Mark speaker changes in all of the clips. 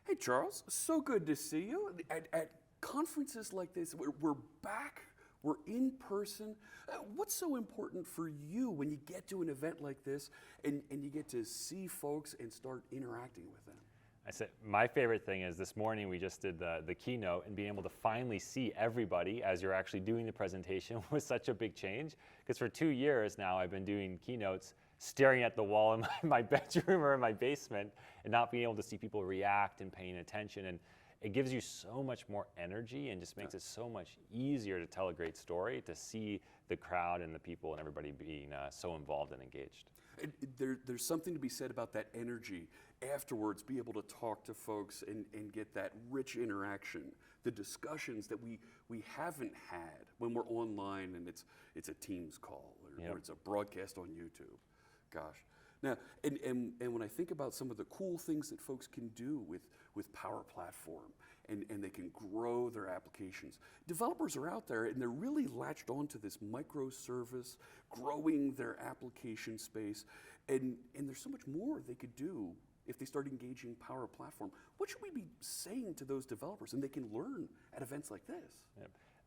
Speaker 1: Hey, Charles, so good to see you. At conferences like this, we're back, we're in person. What's so important for you when you get to an event like this and you get to see folks and start interacting with them?
Speaker 2: I said, my favorite thing is this morning we just did the keynote, and being able to finally see everybody as you're actually doing the presentation was such a big change. Because for 2 years now I've been doing keynotes staring at the wall in my bedroom or in my basement and not being able to see people react and paying attention. And it gives you so much more energy and just makes it so much easier to tell a great story, to see the crowd and the people and everybody being so involved and engaged.
Speaker 1: There's something to be said about that energy afterwards, be able to talk to folks and get that rich interaction, the discussions that we haven't had when we're online and it's a Teams call or it's a broadcast on YouTube. Gosh. Now, and when I think about some of the cool things that folks can do with Power Platform and they can grow their applications, developers are out there and they're really latched onto this microservice, growing their application space, and there's so much more they could do if they start engaging Power Platform. What should we be saying to those developers and they can learn at events like this?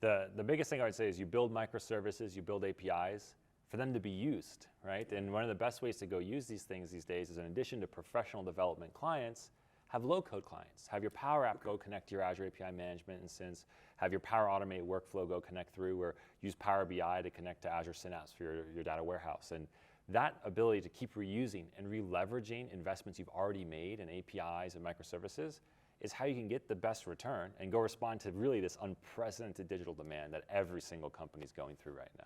Speaker 2: Yep. The biggest thing I would say is you build microservices, you build APIs for them to be used, right? And one of the best ways to go use these things these days is, in addition to professional development clients, have low-code clients. Have your Power App go connect to your Azure API management instance. Have your Power Automate workflow go connect through, or use Power BI to connect to Azure Synapse for your data warehouse. And that ability to keep reusing and re-leveraging investments you've already made in APIs and microservices is how you can get the best return and go respond to really this unprecedented digital demand that every single company is going through right now.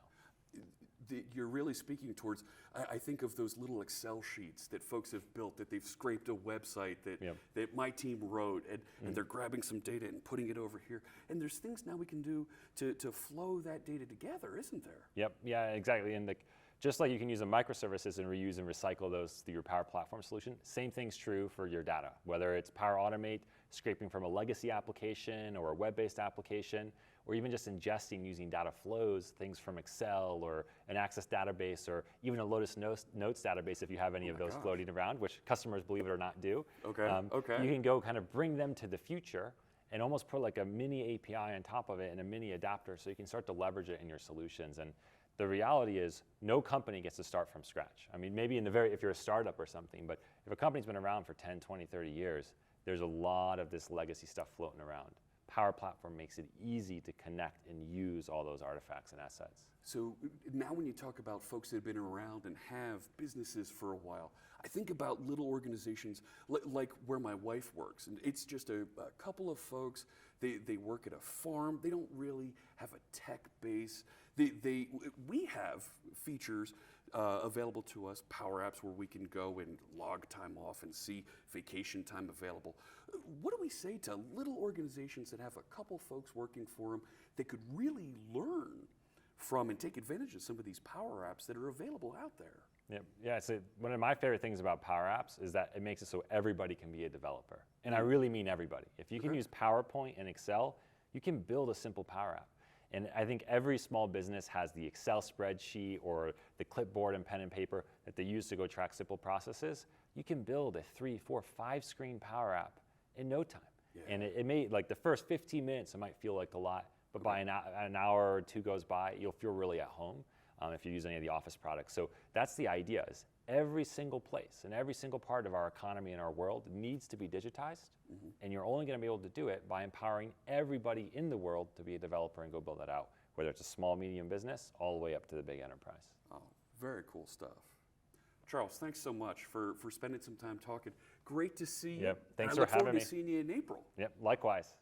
Speaker 1: You're really speaking towards, I think of those little Excel sheets that folks have built, that they've scraped a website that my team wrote, and they're grabbing some data and putting it over here. And there's things now we can do to flow that data together, isn't there?
Speaker 2: Yep, yeah, exactly. And just like you can use the microservices and reuse and recycle those through your Power Platform solution, same thing's true for your data. Whether it's Power Automate, scraping from a legacy application or a web-based application, or even just ingesting using data flows, things from Excel or an Access database, or even a Lotus Notes database if you have any of those floating around, which customers, believe it or not, do. You can go kind of bring them to the future and almost put like a mini API on top of it and a mini adapter, so you can start to leverage it in your solutions. And the reality is, no company gets to start from scratch. I mean, maybe if you're a startup or something, but if a company's been around for 10, 20, 30 years, there's a lot of this legacy stuff floating around. Power Platform makes it easy to connect and use all those artifacts and assets.
Speaker 1: So now when you talk about folks that have been around and have businesses for a while, I think about little organizations like where my wife works. And it's just a couple of folks. They work at a farm. They don't really have a tech base. We have features available to us, Power Apps, where we can go and log time off and see vacation time available. What do we say to little organizations that have a couple folks working for them that could really learn from and take advantage of some of these Power Apps that are available out there?
Speaker 2: Yeah. So one of my favorite things about Power Apps is that it makes it so everybody can be a developer. And I really mean everybody. If you can use PowerPoint and Excel, you can build a simple Power App. And I think every small business has the Excel spreadsheet or the clipboard and pen and paper that they use to go track simple processes. You can build a 3, 4, 5 screen Power App in no time. And it may, like the first 15 minutes, it might feel like a lot, but by an hour or two goes by, you'll feel really at home if you use any of the Office products. So that's the idea, is every single place and every single part of our economy and our world needs to be digitized, and you're only going to be able to do it by empowering everybody in the world to be a developer and go build that out, whether it's a small, medium business, all the way up to the big enterprise.
Speaker 1: Oh, very cool stuff. Charles, thanks so much for spending some time talking. Great to see you.
Speaker 2: Yep, thanks
Speaker 1: for
Speaker 2: for having me.
Speaker 1: I look forward to seeing you in April.
Speaker 2: Yep, likewise.